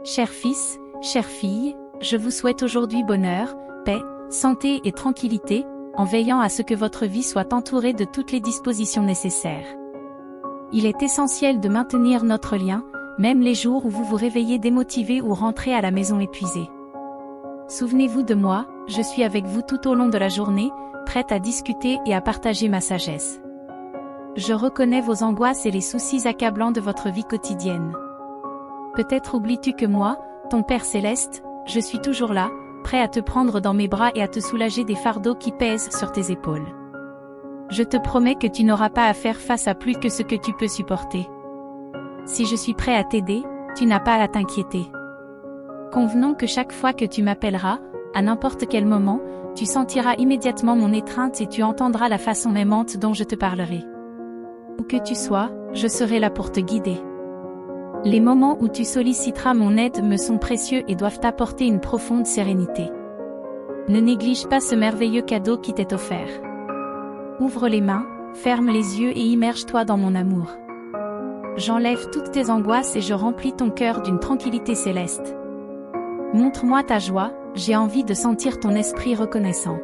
Chers fils, chères filles, je vous souhaite aujourd'hui bonheur, paix, santé et tranquillité, en veillant à ce que votre vie soit entourée de toutes les dispositions nécessaires. Il est essentiel de maintenir notre lien, même les jours où vous vous réveillez démotivé ou rentrez à la maison épuisé. Souvenez-vous de moi, je suis avec vous tout au long de la journée, prête à discuter et à partager ma sagesse. Je reconnais vos angoisses et les soucis accablants de votre vie quotidienne. Peut-être oublies-tu que moi, ton Père Céleste, je suis toujours là, prêt à te prendre dans mes bras et à te soulager des fardeaux qui pèsent sur tes épaules. Je te promets que tu n'auras pas à faire face à plus que ce que tu peux supporter. Si je suis prêt à t'aider, tu n'as pas à t'inquiéter. Convenons que chaque fois que tu m'appelleras, à n'importe quel moment, tu sentiras immédiatement mon étreinte et tu entendras la façon aimante dont je te parlerai. Où que tu sois, je serai là pour te guider. Les moments où tu solliciteras mon aide me sont précieux et doivent t'apporter une profonde sérénité. Ne néglige pas ce merveilleux cadeau qui t'est offert. Ouvre les mains, ferme les yeux et immerge-toi dans mon amour. J'enlève toutes tes angoisses et je remplis ton cœur d'une tranquillité céleste. Montre-moi ta joie, j'ai envie de sentir ton esprit reconnaissant.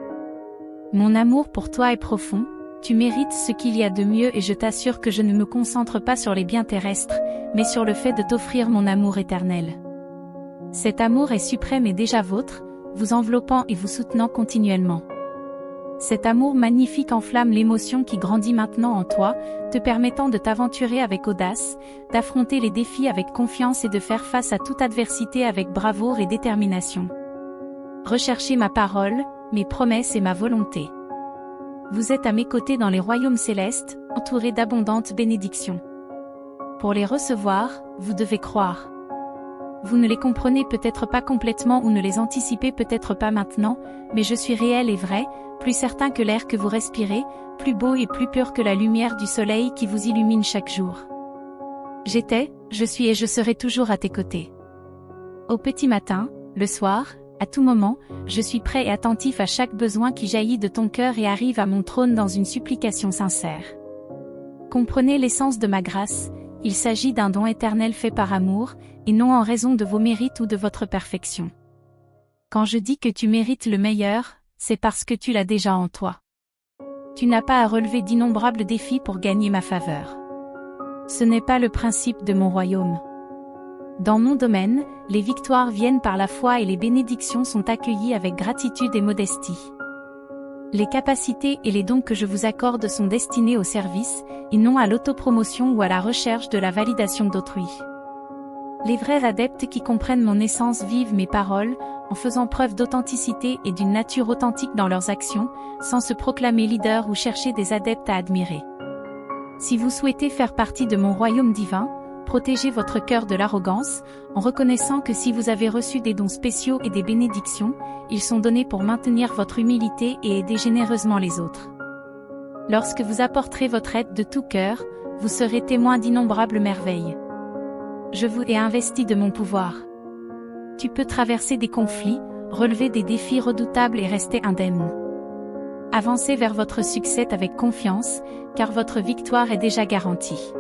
Mon amour pour toi est profond, tu mérites ce qu'il y a de mieux et je t'assure que je ne me concentre pas sur les biens terrestres, mais sur le fait de t'offrir mon amour éternel. Cet amour est suprême et déjà vôtre, vous enveloppant et vous soutenant continuellement. Cet amour magnifique enflamme l'émotion qui grandit maintenant en toi, te permettant de t'aventurer avec audace, d'affronter les défis avec confiance et de faire face à toute adversité avec bravoure et détermination. Recherchez ma parole, mes promesses et ma volonté. Vous êtes à mes côtés dans les royaumes célestes, entourés d'abondantes bénédictions. Pour les recevoir, vous devez croire. Vous ne les comprenez peut-être pas complètement ou ne les anticipez peut-être pas maintenant, mais je suis réel et vrai, plus certain que l'air que vous respirez, plus beau et plus pur que la lumière du soleil qui vous illumine chaque jour. J'étais, je suis et je serai toujours à tes côtés. Au petit matin, le soir, à tout moment, je suis prêt et attentif à chaque besoin qui jaillit de ton cœur et arrive à mon trône dans une supplication sincère. Comprenez l'essence de ma grâce, il s'agit d'un don éternel fait par amour, et non en raison de vos mérites ou de votre perfection. Quand je dis que tu mérites le meilleur, c'est parce que tu l'as déjà en toi. Tu n'as pas à relever d'innombrables défis pour gagner ma faveur. Ce n'est pas le principe de mon royaume. Dans mon domaine, les victoires viennent par la foi et les bénédictions sont accueillies avec gratitude et modestie. Les capacités et les dons que je vous accorde sont destinés au service, et non à l'autopromotion ou à la recherche de la validation d'autrui. Les vrais adeptes qui comprennent mon essence vivent mes paroles, en faisant preuve d'authenticité et d'une nature authentique dans leurs actions, sans se proclamer leader ou chercher des adeptes à admirer. Si vous souhaitez faire partie de mon royaume divin, protégez votre cœur de l'arrogance, en reconnaissant que si vous avez reçu des dons spéciaux et des bénédictions, ils sont donnés pour maintenir votre humilité et aider généreusement les autres. Lorsque vous apporterez votre aide de tout cœur, vous serez témoin d'innombrables merveilles. Je vous ai investi de mon pouvoir. Tu peux traverser des conflits, relever des défis redoutables et rester indemne. Avancez vers votre succès avec confiance, car votre victoire est déjà garantie.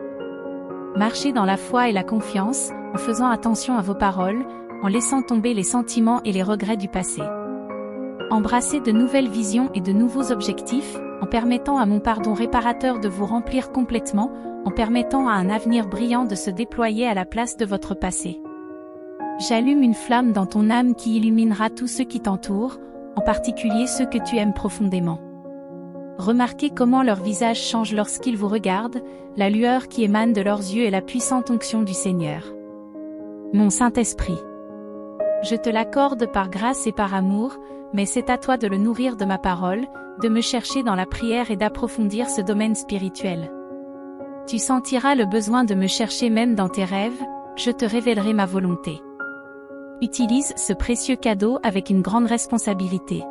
Marchez dans la foi et la confiance, en faisant attention à vos paroles, en laissant tomber les sentiments et les regrets du passé. Embrassez de nouvelles visions et de nouveaux objectifs, en permettant à mon pardon réparateur de vous remplir complètement, en permettant à un avenir brillant de se déployer à la place de votre passé. J'allume une flamme dans ton âme qui illuminera tous ceux qui t'entourent, en particulier ceux que tu aimes profondément. Remarquez comment leur visage change lorsqu'ils vous regardent, la lueur qui émane de leurs yeux et la puissante onction du Seigneur. Mon Saint-Esprit. Je te l'accorde par grâce et par amour, mais c'est à toi de le nourrir de ma parole, de me chercher dans la prière et d'approfondir ce domaine spirituel. Tu sentiras le besoin de me chercher même dans tes rêves, je te révélerai ma volonté. Utilise ce précieux cadeau avec une grande responsabilité.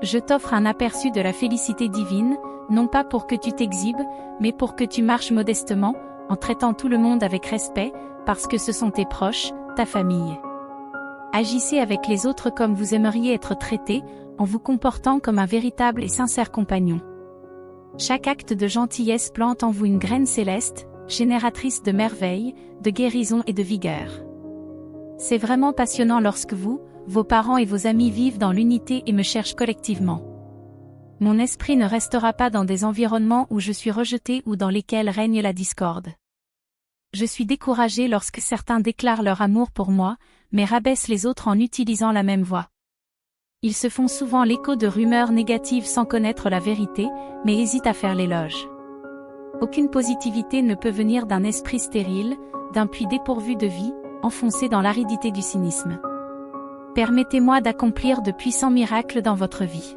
Je t'offre un aperçu de la félicité divine, non pas pour que tu t'exhibes, mais pour que tu marches modestement, en traitant tout le monde avec respect, parce que ce sont tes proches, ta famille. Agissez avec les autres comme vous aimeriez être traités, en vous comportant comme un véritable et sincère compagnon. Chaque acte de gentillesse plante en vous une graine céleste, génératrice de merveilles, de guérison et de vigueur. C'est vraiment passionnant lorsque vous, vos parents et vos amis vivent dans l'unité et me cherchent collectivement. Mon esprit ne restera pas dans des environnements où je suis rejeté ou dans lesquels règne la discorde. Je suis découragé lorsque certains déclarent leur amour pour moi, mais rabaissent les autres en utilisant la même voix. Ils se font souvent l'écho de rumeurs négatives sans connaître la vérité, mais hésitent à faire l'éloge. Aucune positivité ne peut venir d'un esprit stérile, d'un puits dépourvu de vie, enfoncé dans l'aridité du cynisme. Permettez-moi d'accomplir de puissants miracles dans votre vie.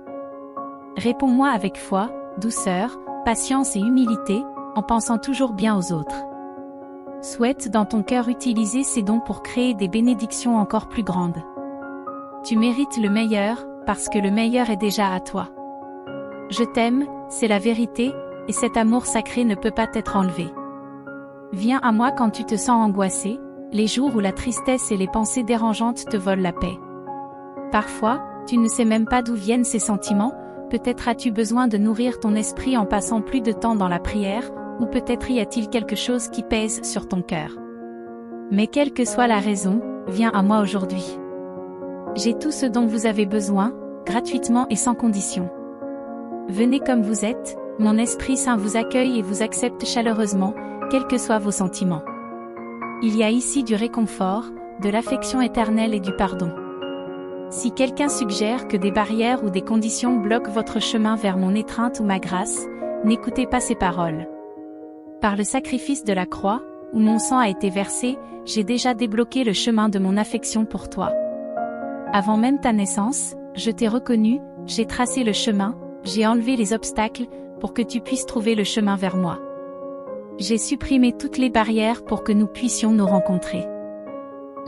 Réponds-moi avec foi, douceur, patience et humilité, en pensant toujours bien aux autres. Souhaite dans ton cœur utiliser ces dons pour créer des bénédictions encore plus grandes. Tu mérites le meilleur, parce que le meilleur est déjà à toi. Je t'aime, c'est la vérité, et cet amour sacré ne peut pas être enlevé. Viens à moi quand tu te sens angoissé, les jours où la tristesse et les pensées dérangeantes te volent la paix. Parfois, tu ne sais même pas d'où viennent ces sentiments, peut-être as-tu besoin de nourrir ton esprit en passant plus de temps dans la prière, ou peut-être y a-t-il quelque chose qui pèse sur ton cœur. Mais quelle que soit la raison, viens à moi aujourd'hui. J'ai tout ce dont vous avez besoin, gratuitement et sans condition. Venez comme vous êtes, mon Esprit Saint vous accueille et vous accepte chaleureusement, quels que soient vos sentiments. Il y a ici du réconfort, de l'affection éternelle et du pardon. Si quelqu'un suggère que des barrières ou des conditions bloquent votre chemin vers mon étreinte ou ma grâce, n'écoutez pas ces paroles. Par le sacrifice de la croix, où mon sang a été versé, j'ai déjà débloqué le chemin de mon affection pour toi. Avant même ta naissance, je t'ai reconnu, j'ai tracé le chemin, j'ai enlevé les obstacles, pour que tu puisses trouver le chemin vers moi. J'ai supprimé toutes les barrières pour que nous puissions nous rencontrer.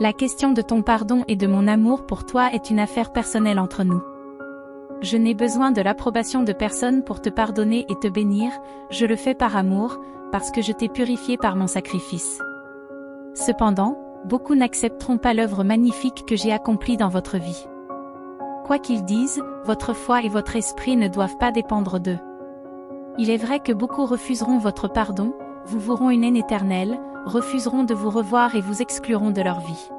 La question de ton pardon et de mon amour pour toi est une affaire personnelle entre nous. Je n'ai besoin de l'approbation de personne pour te pardonner et te bénir, je le fais par amour, parce que je t'ai purifié par mon sacrifice. Cependant, beaucoup n'accepteront pas l'œuvre magnifique que j'ai accomplie dans votre vie. Quoi qu'ils disent, votre foi et votre esprit ne doivent pas dépendre d'eux. Il est vrai que beaucoup refuseront votre pardon, vous voueront une haine éternelle, refuseront de vous revoir et vous excluront de leur vie.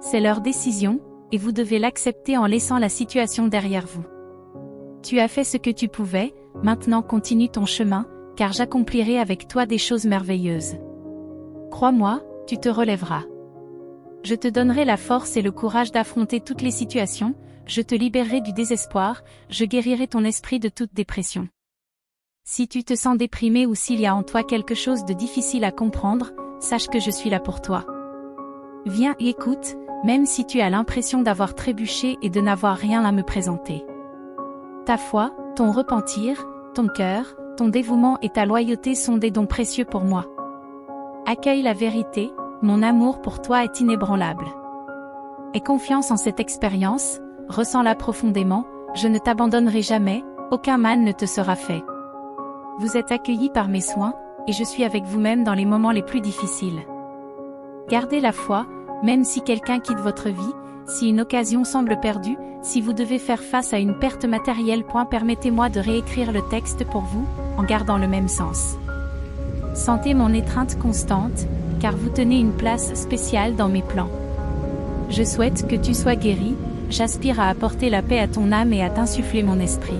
C'est leur décision, et vous devez l'accepter en laissant la situation derrière vous. Tu as fait ce que tu pouvais, maintenant continue ton chemin, car j'accomplirai avec toi des choses merveilleuses. Crois-moi, tu te relèveras. Je te donnerai la force et le courage d'affronter toutes les situations, je te libérerai du désespoir, je guérirai ton esprit de toute dépression. Si tu te sens déprimé ou s'il y a en toi quelque chose de difficile à comprendre, sache que je suis là pour toi. Viens et écoute, même si tu as l'impression d'avoir trébuché et de n'avoir rien à me présenter. Ta foi, ton repentir, ton cœur, ton dévouement et ta loyauté sont des dons précieux pour moi. Accueille la vérité, mon amour pour toi est inébranlable. Aie confiance en cette expérience, ressens-la profondément, je ne t'abandonnerai jamais, aucun mal ne te sera fait. Vous êtes accueillis par mes soins, et je suis avec vous-même dans les moments les plus difficiles. Gardez la foi, même si quelqu'un quitte votre vie, si une occasion semble perdue, si vous devez faire face à une perte matérielle. Permettez-moi de réécrire le texte pour vous, en gardant le même sens. Sentez mon étreinte constante, car vous tenez une place spéciale dans mes plans. Je souhaite que tu sois guéri, j'aspire à apporter la paix à ton âme et à t'insuffler mon esprit.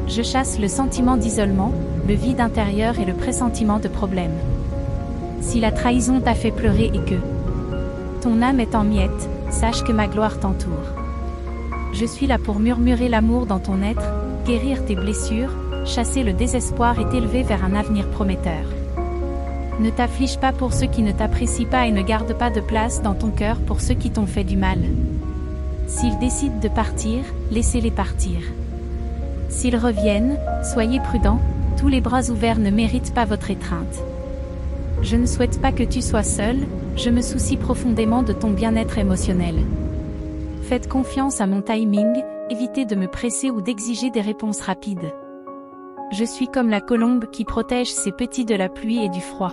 Je chasse le sentiment d'isolement, le vide intérieur et le pressentiment de problème. Si la trahison t'a fait pleurer et que ton âme est en miettes, sache que ma gloire t'entoure. Je suis là pour murmurer l'amour dans ton être, guérir tes blessures, chasser le désespoir et t'élever vers un avenir prometteur. Ne t'afflige pas pour ceux qui ne t'apprécient pas et ne garde pas de place dans ton cœur pour ceux qui t'ont fait du mal. S'ils décident de partir, laissez-les partir. S'ils reviennent, soyez prudents, tous les bras ouverts ne méritent pas votre étreinte. Je ne souhaite pas que tu sois seul, je me soucie profondément de ton bien-être émotionnel. Faites confiance à mon timing, évitez de me presser ou d'exiger des réponses rapides. Je suis comme la colombe qui protège ses petits de la pluie et du froid.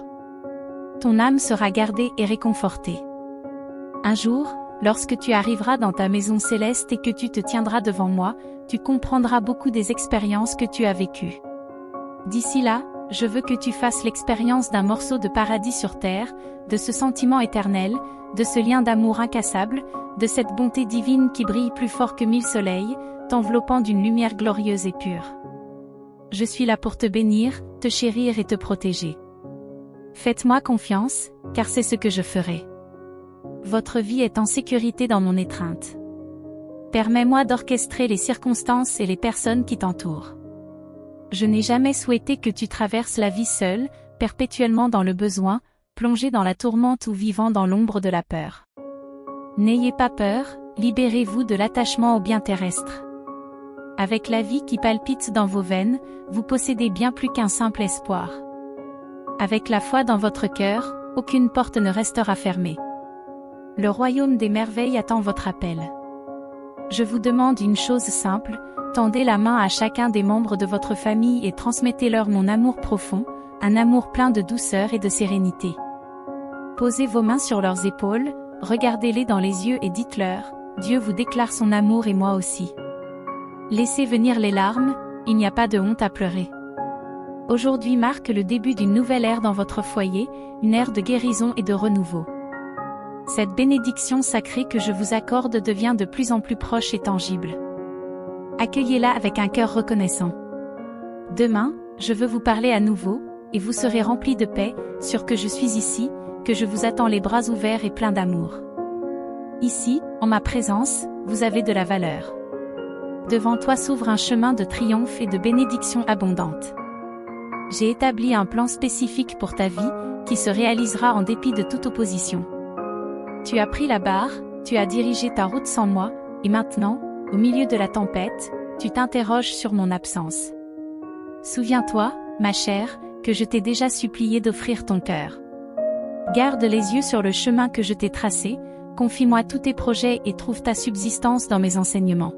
Ton âme sera gardée et réconfortée. Un jour, lorsque tu arriveras dans ta maison céleste et que tu te tiendras devant moi, tu comprendras beaucoup des expériences que tu as vécues. D'ici là, je veux que tu fasses l'expérience d'un morceau de paradis sur terre, de ce sentiment éternel, de ce lien d'amour incassable, de cette bonté divine qui brille plus fort que 1000 soleils, t'enveloppant d'une lumière glorieuse et pure. Je suis là pour te bénir, te chérir et te protéger. Faites-moi confiance, car c'est ce que je ferai. Votre vie est en sécurité dans mon étreinte. Permets-moi d'orchestrer les circonstances et les personnes qui t'entourent. Je n'ai jamais souhaité que tu traverses la vie seule, perpétuellement dans le besoin, plongé dans la tourmente ou vivant dans l'ombre de la peur. N'ayez pas peur, libérez-vous de l'attachement aux biens terrestres. Avec la vie qui palpite dans vos veines, vous possédez bien plus qu'un simple espoir. Avec la foi dans votre cœur, aucune porte ne restera fermée. Le royaume des merveilles attend votre appel. Je vous demande une chose simple, tendez la main à chacun des membres de votre famille et transmettez-leur mon amour profond, un amour plein de douceur et de sérénité. Posez vos mains sur leurs épaules, regardez-les dans les yeux et dites-leur, Dieu vous déclare son amour et moi aussi. Laissez venir les larmes, il n'y a pas de honte à pleurer. Aujourd'hui marque le début d'une nouvelle ère dans votre foyer, une ère de guérison et de renouveau. Cette bénédiction sacrée que je vous accorde devient de plus en plus proche et tangible. Accueillez-la avec un cœur reconnaissant. Demain, je veux vous parler à nouveau, et vous serez remplis de paix, sûr que je suis ici, que je vous attends les bras ouverts et pleins d'amour. Ici, en ma présence, vous avez de la valeur. Devant toi s'ouvre un chemin de triomphe et de bénédictions abondantes. J'ai établi un plan spécifique pour ta vie, qui se réalisera en dépit de toute opposition. Tu as pris la barre, tu as dirigé ta route sans moi, et maintenant, au milieu de la tempête, tu t'interroges sur mon absence. Souviens-toi, ma chère, que je t'ai déjà supplié d'offrir ton cœur. Garde les yeux sur le chemin que je t'ai tracé, confie-moi tous tes projets et trouve ta subsistance dans mes enseignements.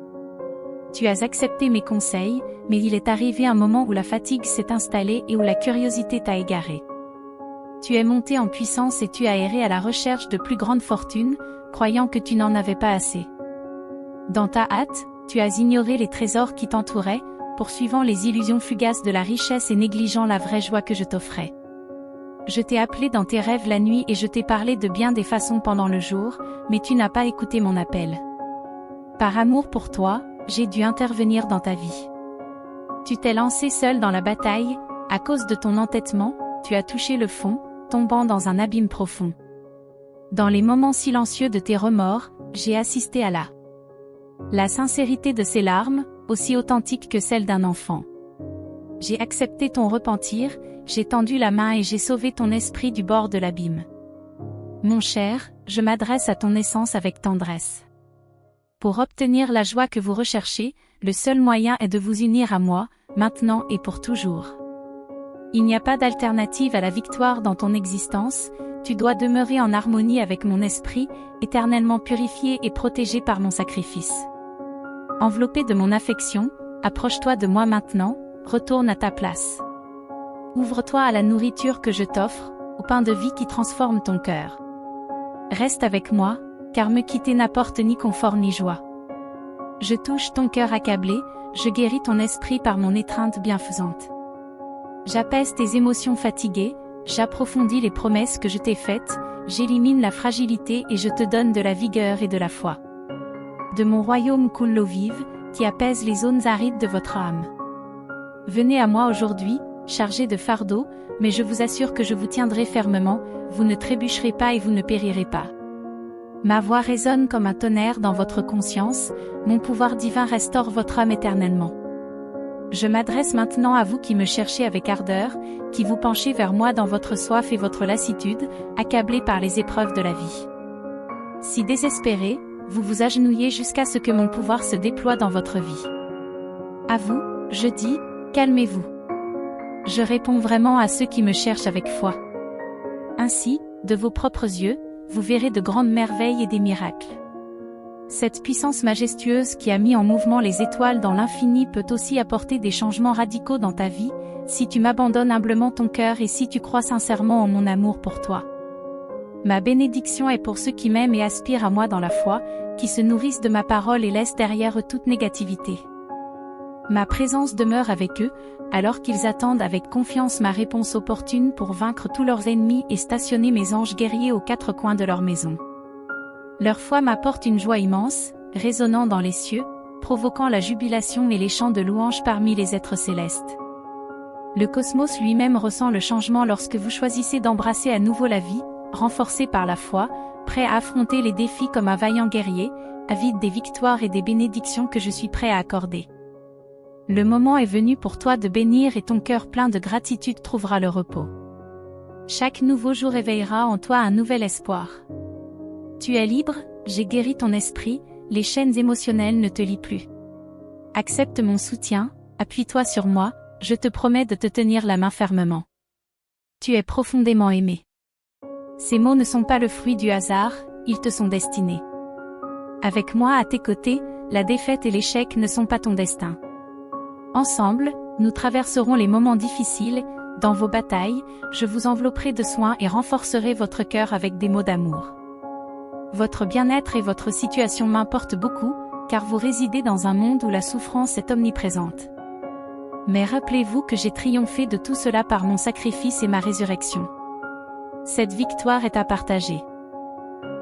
Tu as accepté mes conseils, mais il est arrivé un moment où la fatigue s'est installée et où la curiosité t'a égaré. Tu es monté en puissance et tu as erré à la recherche de plus grandes fortunes, croyant que tu n'en avais pas assez. Dans ta hâte, tu as ignoré les trésors qui t'entouraient, poursuivant les illusions fugaces de la richesse et négligeant la vraie joie que je t'offrais. Je t'ai appelé dans tes rêves la nuit et je t'ai parlé de bien des façons pendant le jour, mais tu n'as pas écouté mon appel. Par amour pour toi, j'ai dû intervenir dans ta vie. Tu t'es lancé seul dans la bataille, à cause de ton entêtement, tu as touché le fond, tombant dans un abîme profond. Dans les moments silencieux de tes remords, j'ai assisté à la sincérité de ces larmes, aussi authentique que celle d'un enfant. J'ai accepté ton repentir, j'ai tendu la main et j'ai sauvé ton esprit du bord de l'abîme. Mon cher, je m'adresse à ton essence avec tendresse. Pour obtenir la joie que vous recherchez, le seul moyen est de vous unir à moi, maintenant et pour toujours. Il n'y a pas d'alternative à la victoire dans ton existence, tu dois demeurer en harmonie avec mon esprit, éternellement purifié et protégé par mon sacrifice. Enveloppé de mon affection, approche-toi de moi maintenant, retourne à ta place. Ouvre-toi à la nourriture que je t'offre, au pain de vie qui transforme ton cœur. Reste avec moi, car me quitter n'apporte ni confort ni joie. Je touche ton cœur accablé, je guéris ton esprit par mon étreinte bienfaisante. J'apaise tes émotions fatiguées, j'approfondis les promesses que je t'ai faites, j'élimine la fragilité et je te donne de la vigueur et de la foi. De mon royaume coule l'eau vive, qui apaise les zones arides de votre âme. Venez à moi aujourd'hui, chargés de fardeaux, mais je vous assure que je vous tiendrai fermement, vous ne trébucherez pas et vous ne périrez pas. Ma voix résonne comme un tonnerre dans votre conscience, mon pouvoir divin restaure votre âme éternellement. Je m'adresse maintenant à vous qui me cherchez avec ardeur, qui vous penchez vers moi dans votre soif et votre lassitude, accablés par les épreuves de la vie. Si désespérés, vous vous agenouillez jusqu'à ce que mon pouvoir se déploie dans votre vie. À vous, je dis, calmez-vous. Je réponds vraiment à ceux qui me cherchent avec foi. Ainsi, de vos propres yeux, vous verrez de grandes merveilles et des miracles. Cette puissance majestueuse qui a mis en mouvement les étoiles dans l'infini peut aussi apporter des changements radicaux dans ta vie, si tu m'abandonnes humblement ton cœur et si tu crois sincèrement en mon amour pour toi. Ma bénédiction est pour ceux qui m'aiment et aspirent à moi dans la foi, qui se nourrissent de ma parole et laissent derrière eux toute négativité. Ma présence demeure avec eux, alors qu'ils attendent avec confiance ma réponse opportune pour vaincre tous leurs ennemis et stationner mes anges guerriers aux quatre coins de leur maison. Leur foi m'apporte une joie immense, résonnant dans les cieux, provoquant la jubilation et les chants de louange parmi les êtres célestes. Le cosmos lui-même ressent le changement lorsque vous choisissez d'embrasser à nouveau la vie, renforcé par la foi, prêt à affronter les défis comme un vaillant guerrier, avide des victoires et des bénédictions que je suis prêt à accorder. Le moment est venu pour toi de bénir et ton cœur plein de gratitude trouvera le repos. Chaque nouveau jour éveillera en toi un nouvel espoir. Tu es libre, j'ai guéri ton esprit, les chaînes émotionnelles ne te lient plus. Accepte mon soutien, appuie-toi sur moi, je te promets de te tenir la main fermement. Tu es profondément aimé. Ces mots ne sont pas le fruit du hasard, ils te sont destinés. Avec moi à tes côtés, la défaite et l'échec ne sont pas ton destin. Ensemble, nous traverserons les moments difficiles, dans vos batailles, je vous envelopperai de soins et renforcerai votre cœur avec des mots d'amour. Votre bien-être et votre situation m'importent beaucoup, car vous résidez dans un monde où la souffrance est omniprésente. Mais rappelez-vous que j'ai triomphé de tout cela par mon sacrifice et ma résurrection. Cette victoire est à partager.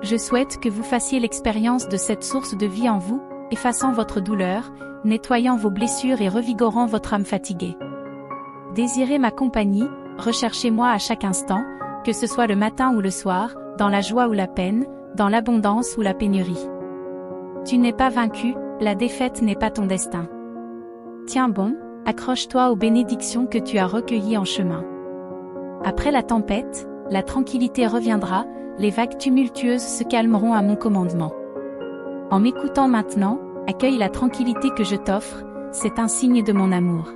Je souhaite que vous fassiez l'expérience de cette source de vie en vous, effaçant votre douleur, nettoyant vos blessures et revigorant votre âme fatiguée. Désirez ma compagnie, recherchez-moi à chaque instant, que ce soit le matin ou le soir, dans la joie ou la peine, dans l'abondance ou la pénurie. Tu n'es pas vaincu, la défaite n'est pas ton destin. Tiens bon, accroche-toi aux bénédictions que tu as recueillies en chemin. Après la tempête, la tranquillité reviendra, les vagues tumultueuses se calmeront à mon commandement. En m'écoutant maintenant, accueille la tranquillité que je t'offre, c'est un signe de mon amour.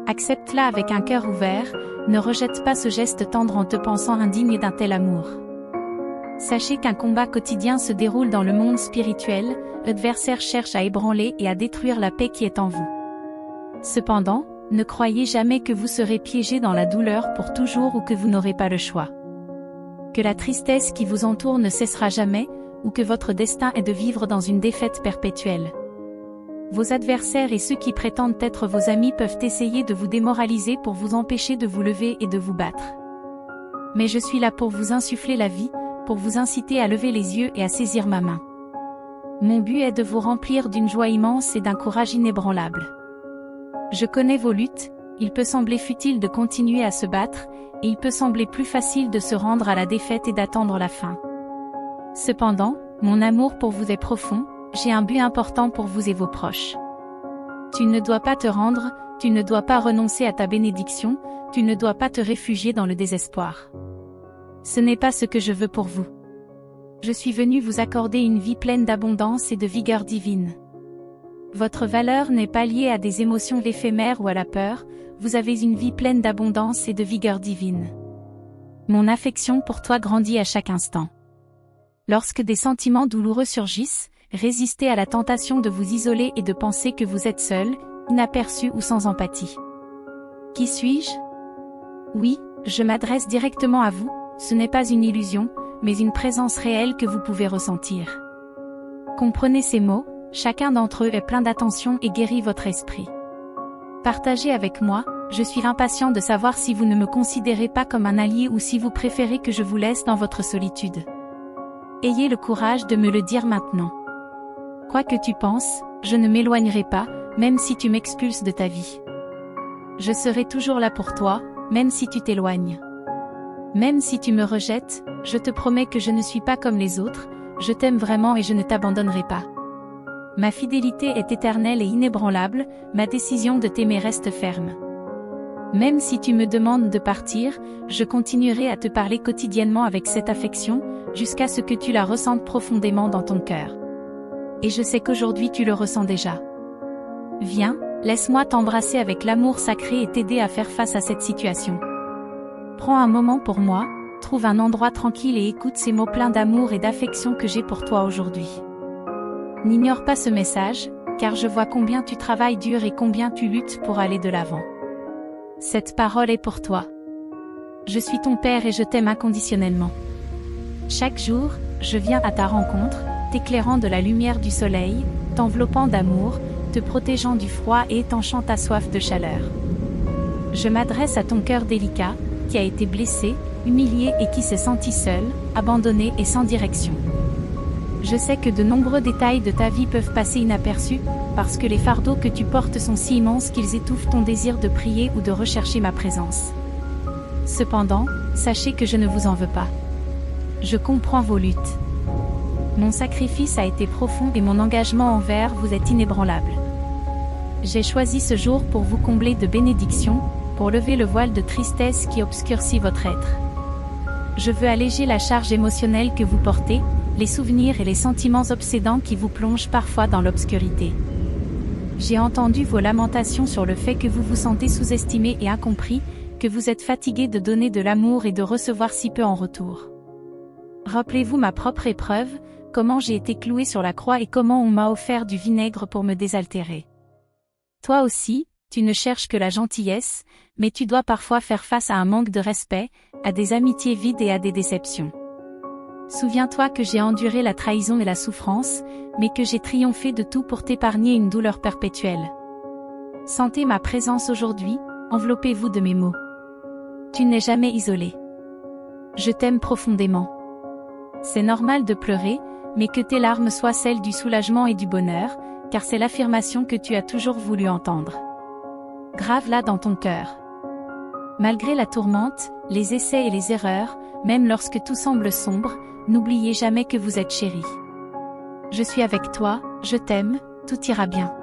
Accepte-la avec un cœur ouvert, ne rejette pas ce geste tendre en te pensant indigne d'un tel amour. Sachez qu'un combat quotidien se déroule dans le monde spirituel, l'adversaire cherche à ébranler et à détruire la paix qui est en vous. Cependant, ne croyez jamais que vous serez piégé dans la douleur pour toujours ou que vous n'aurez pas le choix. Que la tristesse qui vous entoure ne cessera jamais, ou que votre destin est de vivre dans une défaite perpétuelle. Vos adversaires et ceux qui prétendent être vos amis peuvent essayer de vous démoraliser pour vous empêcher de vous lever et de vous battre. Mais je suis là pour vous insuffler la vie, pour vous inciter à lever les yeux et à saisir ma main. Mon but est de vous remplir d'une joie immense et d'un courage inébranlable. Je connais vos luttes, il peut sembler futile de continuer à se battre, et il peut sembler plus facile de se rendre à la défaite et d'attendre la fin. Cependant, mon amour pour vous est profond, j'ai un but important pour vous et vos proches. Tu ne dois pas te rendre, tu ne dois pas renoncer à ta bénédiction, tu ne dois pas te réfugier dans le désespoir. Ce n'est pas ce que je veux pour vous. Je suis venu vous accorder une vie pleine d'abondance et de vigueur divine. Votre valeur n'est pas liée à des émotions éphémères ou à la peur, vous avez une vie pleine d'abondance et de vigueur divine. Mon affection pour toi grandit à chaque instant. Lorsque des sentiments douloureux surgissent, résistez à la tentation de vous isoler et de penser que vous êtes seul, inaperçu ou sans empathie. Qui suis-je? Oui, je m'adresse directement à vous, ce n'est pas une illusion, mais une présence réelle que vous pouvez ressentir. Comprenez ces mots, chacun d'entre eux est plein d'attention et guérit votre esprit. Partagez avec moi, je suis impatient de savoir si vous ne me considérez pas comme un allié ou si vous préférez que je vous laisse dans votre solitude. Ayez le courage de me le dire maintenant. Quoi que tu penses, je ne m'éloignerai pas, même si tu m'expulses de ta vie. Je serai toujours là pour toi, même si tu t'éloignes. Même si tu me rejettes, je te promets que je ne suis pas comme les autres, je t'aime vraiment et je ne t'abandonnerai pas. Ma fidélité est éternelle et inébranlable, ma décision de t'aimer reste ferme. Même si tu me demandes de partir, je continuerai à te parler quotidiennement avec cette affection, jusqu'à ce que tu la ressentes profondément dans ton cœur. Et je sais qu'aujourd'hui tu le ressens déjà. Viens, laisse-moi t'embrasser avec l'amour sacré et t'aider à faire face à cette situation. Prends un moment pour moi, trouve un endroit tranquille et écoute ces mots pleins d'amour et d'affection que j'ai pour toi aujourd'hui. N'ignore pas ce message, car je vois combien tu travailles dur et combien tu luttes pour aller de l'avant. Cette parole est pour toi. Je suis ton Père et je t'aime inconditionnellement. Chaque jour, je viens à ta rencontre, t'éclairant de la lumière du soleil, t'enveloppant d'amour, te protégeant du froid et étanchant ta soif de chaleur. Je m'adresse à ton cœur délicat, qui a été blessé, humilié et qui s'est senti seul, abandonné et sans direction. Je sais que de nombreux détails de ta vie peuvent passer inaperçus, parce que les fardeaux que tu portes sont si immenses qu'ils étouffent ton désir de prier ou de rechercher ma présence. Cependant, sachez que je ne vous en veux pas. Je comprends vos luttes. Mon sacrifice a été profond et mon engagement envers vous est inébranlable. J'ai choisi ce jour pour vous combler de bénédictions, pour lever le voile de tristesse qui obscurcit votre être. Je veux alléger la charge émotionnelle que vous portez, les souvenirs et les sentiments obsédants qui vous plongent parfois dans l'obscurité. J'ai entendu vos lamentations sur le fait que vous vous sentez sous-estimé et incompris, que vous êtes fatigué de donner de l'amour et de recevoir si peu en retour. Rappelez-vous ma propre épreuve, comment j'ai été cloué sur la croix et comment on m'a offert du vinaigre pour me désaltérer. Toi aussi, tu ne cherches que la gentillesse, mais tu dois parfois faire face à un manque de respect, à des amitiés vides et à des déceptions. Souviens-toi que j'ai enduré la trahison et la souffrance, mais que j'ai triomphé de tout pour t'épargner une douleur perpétuelle. Sentez ma présence aujourd'hui, enveloppez-vous de mes mots. Tu n'es jamais isolé. Je t'aime profondément. C'est normal de pleurer, mais que tes larmes soient celles du soulagement et du bonheur, car c'est l'affirmation que tu as toujours voulu entendre. Grave-la dans ton cœur. Malgré la tourmente, les essais et les erreurs, même lorsque tout semble sombre, n'oubliez jamais que vous êtes chéri. Je suis avec toi, je t'aime, tout ira bien.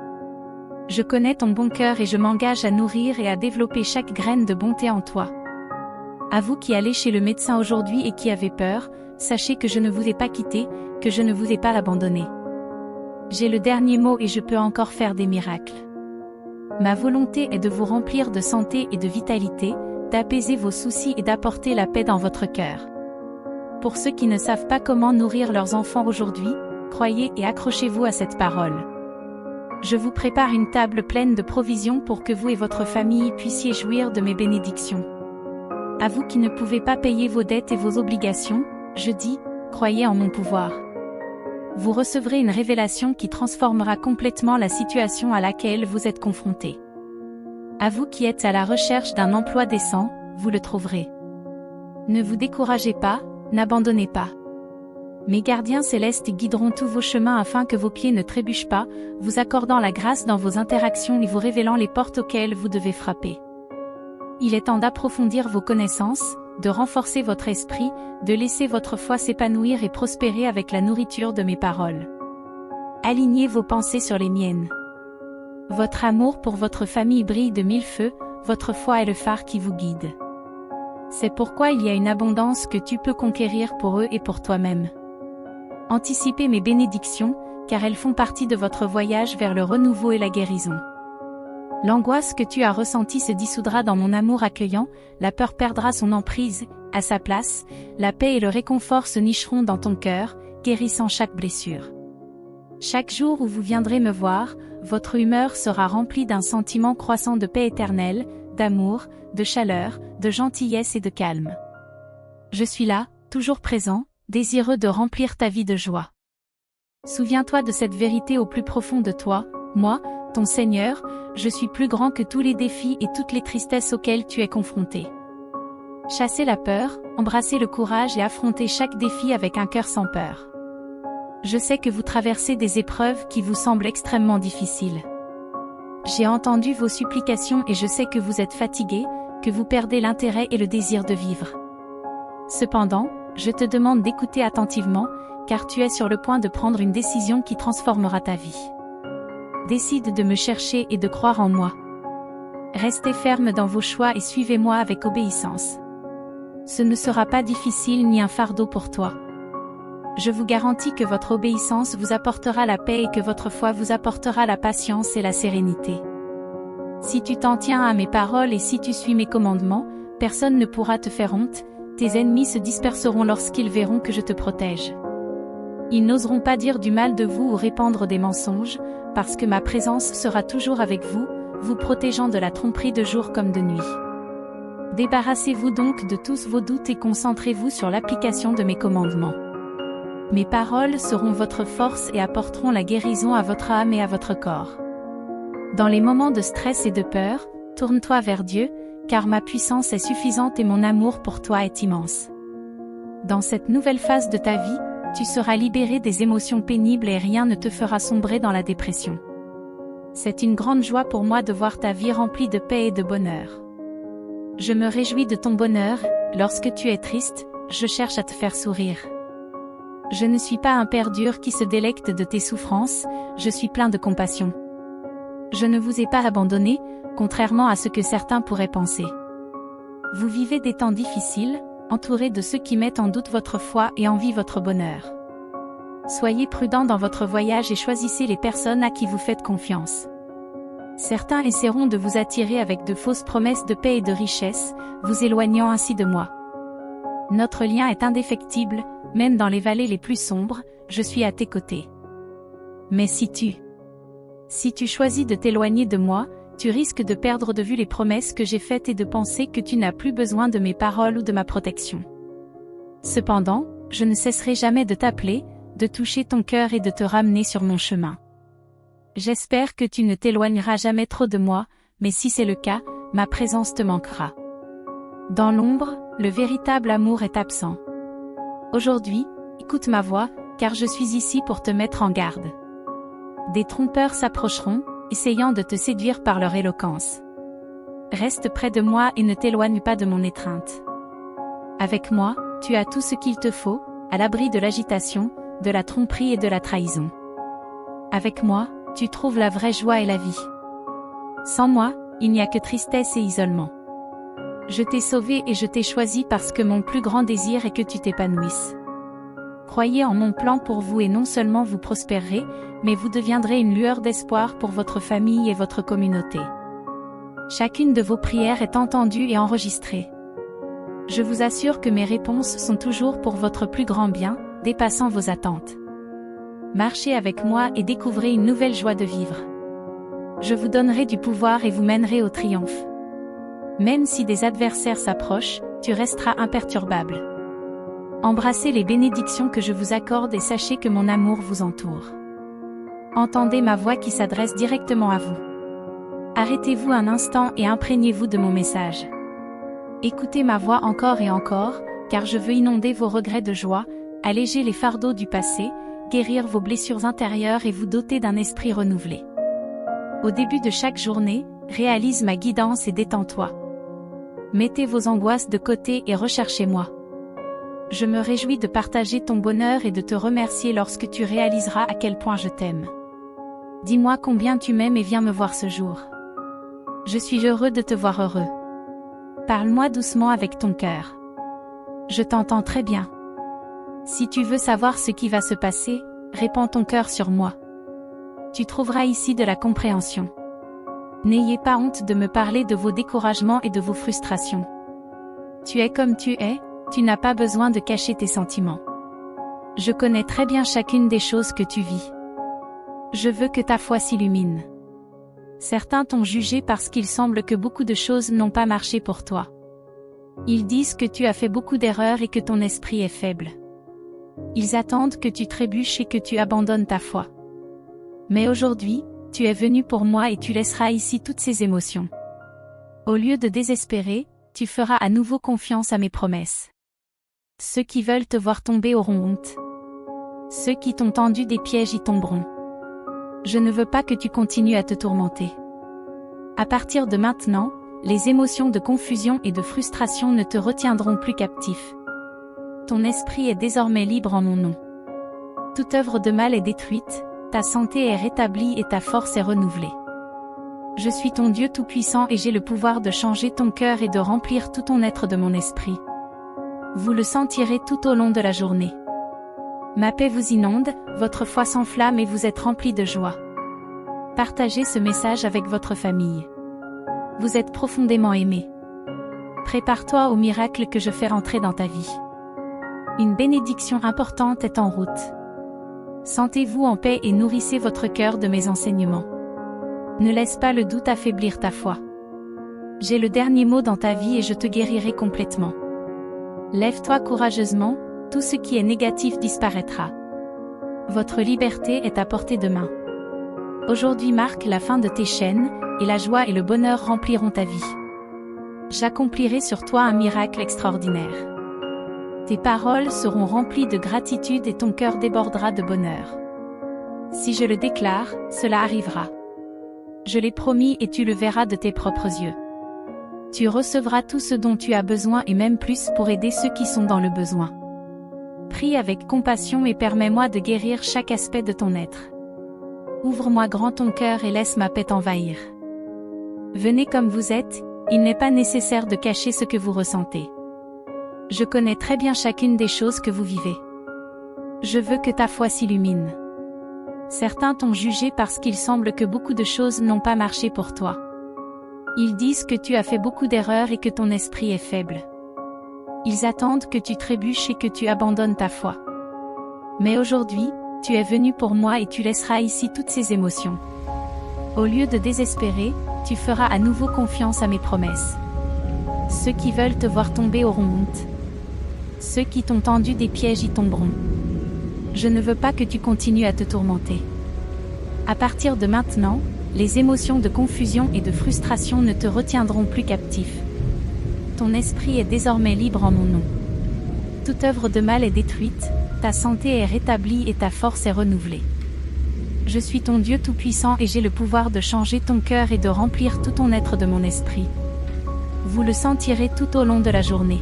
Je connais ton bon cœur et je m'engage à nourrir et à développer chaque graine de bonté en toi. À vous qui allez chez le médecin aujourd'hui et qui avez peur, sachez que je ne vous ai pas quitté, que je ne vous ai pas abandonné. J'ai le dernier mot et je peux encore faire des miracles. Ma volonté est de vous remplir de santé et de vitalité, d'apaiser vos soucis et d'apporter la paix dans votre cœur. Pour ceux qui ne savent pas comment nourrir leurs enfants aujourd'hui, croyez et accrochez-vous à cette parole. Je vous prépare une table pleine de provisions pour que vous et votre famille puissiez jouir de mes bénédictions. À vous qui ne pouvez pas payer vos dettes et vos obligations, je dis, croyez en mon pouvoir. Vous recevrez une révélation qui transformera complètement la situation à laquelle vous êtes confrontés. À vous qui êtes à la recherche d'un emploi décent, vous le trouverez. Ne vous découragez pas, n'abandonnez pas. Mes gardiens célestes guideront tous vos chemins afin que vos pieds ne trébuchent pas, vous accordant la grâce dans vos interactions et vous révélant les portes auxquelles vous devez frapper. Il est temps d'approfondir vos connaissances, de renforcer votre esprit, de laisser votre foi s'épanouir et prospérer avec la nourriture de mes paroles. Alignez vos pensées sur les miennes. Votre amour pour votre famille brille de mille feux, votre foi est le phare qui vous guide. C'est pourquoi il y a une abondance que tu peux conquérir pour eux et pour toi-même. Anticipez mes bénédictions, car elles font partie de votre voyage vers le renouveau et la guérison. L'angoisse que tu as ressentie se dissoudra dans mon amour accueillant, la peur perdra son emprise, à sa place, la paix et le réconfort se nicheront dans ton cœur, guérissant chaque blessure. Chaque jour où vous viendrez me voir, votre humeur sera remplie d'un sentiment croissant de paix éternelle, d'amour, de chaleur, de gentillesse et de calme. Je suis là, toujours présent, désireux de remplir ta vie de joie. Souviens-toi de cette vérité au plus profond de toi, moi, ton Seigneur, je suis plus grand que tous les défis et toutes les tristesses auxquelles tu es confronté. Chassez la peur, embrassez le courage et affrontez chaque défi avec un cœur sans peur. Je sais que vous traversez des épreuves qui vous semblent extrêmement difficiles. J'ai entendu vos supplications et je sais que vous êtes fatigué, que vous perdez l'intérêt et le désir de vivre. Cependant, je te demande d'écouter attentivement, car tu es sur le point de prendre une décision qui transformera ta vie. Décide de me chercher et de croire en moi. Restez ferme dans vos choix et suivez-moi avec obéissance. Ce ne sera pas difficile ni un fardeau pour toi. Je vous garantis que votre obéissance vous apportera la paix et que votre foi vous apportera la patience et la sérénité. Si tu t'en tiens à mes paroles et si tu suis mes commandements, personne ne pourra te faire honte, tes ennemis se disperseront lorsqu'ils verront que je te protège. Ils n'oseront pas dire du mal de vous ou répandre des mensonges, parce que ma présence sera toujours avec vous, vous protégeant de la tromperie de jour comme de nuit. Débarrassez-vous donc de tous vos doutes et concentrez-vous sur l'application de mes commandements. Mes paroles seront votre force et apporteront la guérison à votre âme et à votre corps. Dans les moments de stress et de peur, tourne-toi vers Dieu, car ma puissance est suffisante et mon amour pour toi est immense. Dans cette nouvelle phase de ta vie, tu seras libéré des émotions pénibles et rien ne te fera sombrer dans la dépression. C'est une grande joie pour moi de voir ta vie remplie de paix et de bonheur. Je me réjouis de ton bonheur, lorsque tu es triste, je cherche à te faire sourire. Je ne suis pas un père dur qui se délecte de tes souffrances, je suis plein de compassion. Je ne vous ai pas abandonné, contrairement à ce que certains pourraient penser. Vous vivez des temps difficiles, entourés de ceux qui mettent en doute votre foi et envient votre bonheur. Soyez prudents dans votre voyage et choisissez les personnes à qui vous faites confiance. Certains essaieront de vous attirer avec de fausses promesses de paix et de richesse, vous éloignant ainsi de moi. Notre lien est indéfectible, même dans les vallées les plus sombres, je suis à tes côtés. Mais si tu choisis de t'éloigner de moi, tu risques de perdre de vue les promesses que j'ai faites et de penser que tu n'as plus besoin de mes paroles ou de ma protection. Cependant, je ne cesserai jamais de t'appeler, de toucher ton cœur et de te ramener sur mon chemin. J'espère que tu ne t'éloigneras jamais trop de moi, mais si c'est le cas, ma présence te manquera. Dans l'ombre, le véritable amour est absent. Aujourd'hui, écoute ma voix, car je suis ici pour te mettre en garde. Des trompeurs s'approcheront, essayant de te séduire par leur éloquence. Reste près de moi et ne t'éloigne pas de mon étreinte. Avec moi, tu as tout ce qu'il te faut, à l'abri de l'agitation, de la tromperie et de la trahison. Avec moi, tu trouves la vraie joie et la vie. Sans moi, il n'y a que tristesse et isolement. Je t'ai sauvé et je t'ai choisi parce que mon plus grand désir est que tu t'épanouisses. Croyez en mon plan pour vous et non seulement vous prospérerez, mais vous deviendrez une lueur d'espoir pour votre famille et votre communauté. Chacune de vos prières est entendue et enregistrée. Je vous assure que mes réponses sont toujours pour votre plus grand bien, dépassant vos attentes. Marchez avec moi et découvrez une nouvelle joie de vivre. Je vous donnerai du pouvoir et vous mènerai au triomphe. Même si des adversaires s'approchent, tu resteras imperturbable. Embrassez les bénédictions que je vous accorde et sachez que mon amour vous entoure. Entendez ma voix qui s'adresse directement à vous. Arrêtez-vous un instant et imprégnez-vous de mon message. Écoutez ma voix encore et encore, car je veux inonder vos regrets de joie, alléger les fardeaux du passé, guérir vos blessures intérieures et vous doter d'un esprit renouvelé. Au début de chaque journée, réalise ma guidance et détends-toi. Mettez vos angoisses de côté et recherchez-moi. Je me réjouis de partager ton bonheur et de te remercier lorsque tu réaliseras à quel point je t'aime. Dis-moi combien tu m'aimes et viens me voir ce jour. Je suis heureux de te voir heureux. Parle-moi doucement avec ton cœur. Je t'entends très bien. Si tu veux savoir ce qui va se passer, répands ton cœur sur moi. Tu trouveras ici de la compréhension. N'ayez pas honte de me parler de vos découragements et de vos frustrations. Tu es comme tu es, tu n'as pas besoin de cacher tes sentiments. Je connais très bien chacune des choses que tu vis. Je veux que ta foi s'illumine. Certains t'ont jugé parce qu'il semble que beaucoup de choses n'ont pas marché pour toi. Ils disent que tu as fait beaucoup d'erreurs et que ton esprit est faible. Ils attendent que tu trébuches et que tu abandonnes ta foi. Mais aujourd'hui, tu es venu pour moi et tu laisseras ici toutes ces émotions. Au lieu de désespérer, tu feras à nouveau confiance à mes promesses. Ceux qui veulent te voir tomber auront honte. Ceux qui t'ont tendu des pièges y tomberont. Je ne veux pas que tu continues à te tourmenter. À partir de maintenant, les émotions de confusion et de frustration ne te retiendront plus captif. Ton esprit est désormais libre en mon nom. Toute œuvre de mal est détruite, ta santé est rétablie et ta force est renouvelée. Je suis ton Dieu tout-puissant et j'ai le pouvoir de changer ton cœur et de remplir tout ton être de mon esprit. Vous le sentirez tout au long de la journée. Ma paix vous inonde, votre foi s'enflamme et vous êtes remplis de joie. Partagez ce message avec votre famille. Vous êtes profondément aimé. Prépare-toi au miracle que je fais rentrer dans ta vie. Une bénédiction importante est en route. Sentez-vous en paix et nourrissez votre cœur de mes enseignements. Ne laisse pas le doute affaiblir ta foi. J'ai le dernier mot dans ta vie et je te guérirai complètement. Lève-toi courageusement, tout ce qui est négatif disparaîtra. Votre liberté est à portée de main. Aujourd'hui marque la fin de tes chaînes, et la joie et le bonheur rempliront ta vie. J'accomplirai sur toi un miracle extraordinaire. Tes paroles seront remplies de gratitude et ton cœur débordera de bonheur. Si je le déclare, cela arrivera. Je l'ai promis et tu le verras de tes propres yeux. Tu recevras tout ce dont tu as besoin et même plus pour aider ceux qui sont dans le besoin. Prie avec compassion et permets-moi de guérir chaque aspect de ton être. Ouvre-moi grand ton cœur et laisse ma paix t'envahir. Venez comme vous êtes, il n'est pas nécessaire de cacher ce que vous ressentez. Je connais très bien chacune des choses que vous vivez. Je veux que ta foi s'illumine. Certains t'ont jugé parce qu'il semble que beaucoup de choses n'ont pas marché pour toi. Ils disent que tu as fait beaucoup d'erreurs et que ton esprit est faible. Ils attendent que tu trébuches et que tu abandonnes ta foi. Mais aujourd'hui, tu es venu pour moi et tu laisseras ici toutes ces émotions. Au lieu de désespérer, tu feras à nouveau confiance à mes promesses. Ceux qui veulent te voir tomber auront honte. Ceux qui t'ont tendu des pièges y tomberont. Je ne veux pas que tu continues à te tourmenter. À partir de maintenant, les émotions de confusion et de frustration ne te retiendront plus captif. Ton esprit est désormais libre en mon nom. Toute œuvre de mal est détruite, ta santé est rétablie et ta force est renouvelée. Je suis ton Dieu tout-puissant et j'ai le pouvoir de changer ton cœur et de remplir tout ton être de mon esprit. Vous le sentirez tout au long de la journée.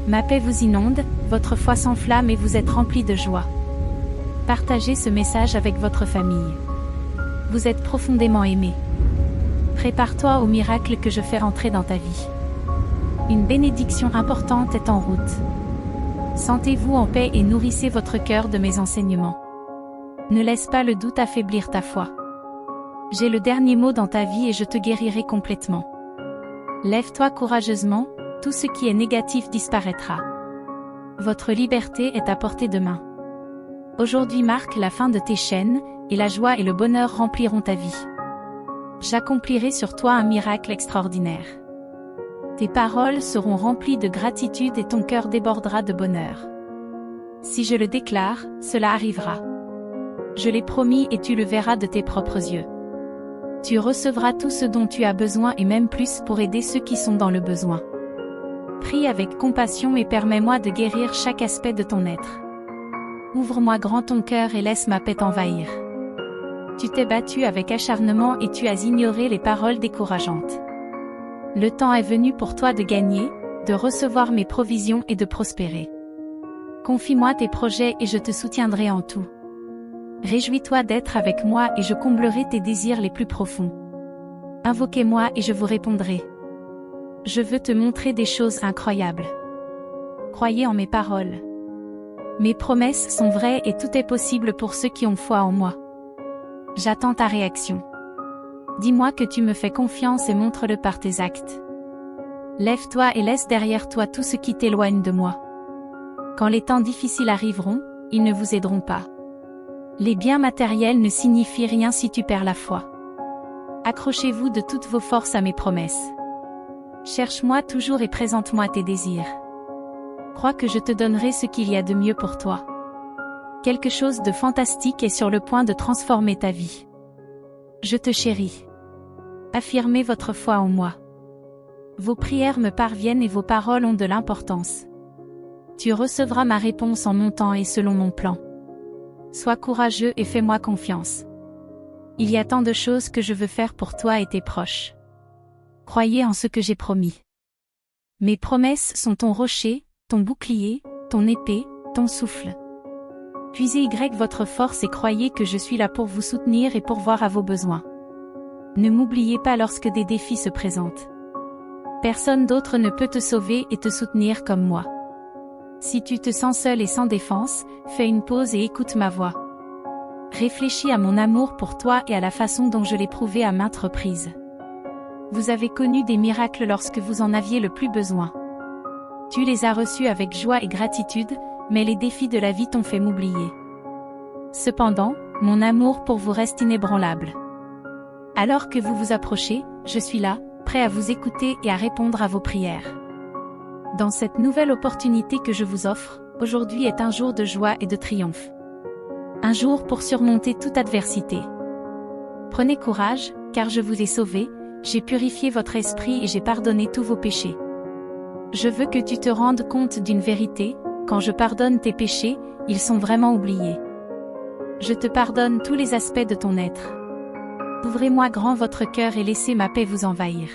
Ma paix vous inonde, votre foi s'enflamme et vous êtes remplis de joie. Partagez ce message avec votre famille. Vous êtes profondément aimé. Prépare-toi au miracle que je fais rentrer dans ta vie. Une bénédiction importante est en route. Sentez-vous en paix et nourrissez votre cœur de mes enseignements. Ne laisse pas le doute affaiblir ta foi. J'ai le dernier mot dans ta vie et je te guérirai complètement. Lève-toi courageusement, tout ce qui est négatif disparaîtra. Votre liberté est à portée de main. Aujourd'hui marque la fin de tes chaînes, et la joie et le bonheur rempliront ta vie. J'accomplirai sur toi un miracle extraordinaire. Tes paroles seront remplies de gratitude et ton cœur débordera de bonheur. Si je le déclare, cela arrivera. Je l'ai promis et tu le verras de tes propres yeux. Tu recevras tout ce dont tu as besoin et même plus pour aider ceux qui sont dans le besoin. Prie avec compassion et permets-moi de guérir chaque aspect de ton être. Ouvre-moi grand ton cœur et laisse ma paix t'envahir. Tu t'es battu avec acharnement et tu as ignoré les paroles décourageantes. Le temps est venu pour toi de gagner, de recevoir mes provisions et de prospérer. Confie-moi tes projets et je te soutiendrai en tout. Réjouis-toi d'être avec moi et je comblerai tes désirs les plus profonds. Invoquez-moi et je vous répondrai. Je veux te montrer des choses incroyables. Croyez en mes paroles. Mes promesses sont vraies et tout est possible pour ceux qui ont foi en moi. J'attends ta réaction. Dis-moi que tu me fais confiance et montre-le par tes actes. Lève-toi et laisse derrière toi tout ce qui t'éloigne de moi. Quand les temps difficiles arriveront, ils ne vous aideront pas. Les biens matériels ne signifient rien si tu perds la foi. Accrochez-vous de toutes vos forces à mes promesses. Cherche-moi toujours et présente-moi tes désirs. Crois que je te donnerai ce qu'il y a de mieux pour toi. Quelque chose de fantastique est sur le point de transformer ta vie. Je te chéris. Affirmez votre foi en moi. Vos prières me parviennent et vos paroles ont de l'importance. Tu recevras ma réponse en mon temps et selon mon plan. Sois courageux et fais-moi confiance. Il y a tant de choses que je veux faire pour toi et tes proches. Croyez en ce que j'ai promis. Mes promesses sont ton rocher, ton bouclier, ton épée, ton souffle. Puisez votre force et croyez que je suis là pour vous soutenir et pourvoir à vos besoins. Ne m'oubliez pas lorsque des défis se présentent. Personne d'autre ne peut te sauver et te soutenir comme moi. Si tu te sens seul et sans défense, fais une pause et écoute ma voix. Réfléchis à mon amour pour toi et à la façon dont je l'ai prouvé à maintes reprises. Vous avez connu des miracles lorsque vous en aviez le plus besoin. Tu les as reçus avec joie et gratitude, mais les défis de la vie t'ont fait m'oublier. Cependant, mon amour pour vous reste inébranlable. Alors que vous vous approchez, je suis là, prêt à vous écouter et à répondre à vos prières. Dans cette nouvelle opportunité que je vous offre, aujourd'hui est un jour de joie et de triomphe. Un jour pour surmonter toute adversité. Prenez courage, car je vous ai sauvé, j'ai purifié votre esprit et j'ai pardonné tous vos péchés. Je veux que tu te rendes compte d'une vérité, quand je pardonne tes péchés, ils sont vraiment oubliés. Je te pardonne tous les aspects de ton être. Ouvrez-moi grand votre cœur et laissez ma paix vous envahir.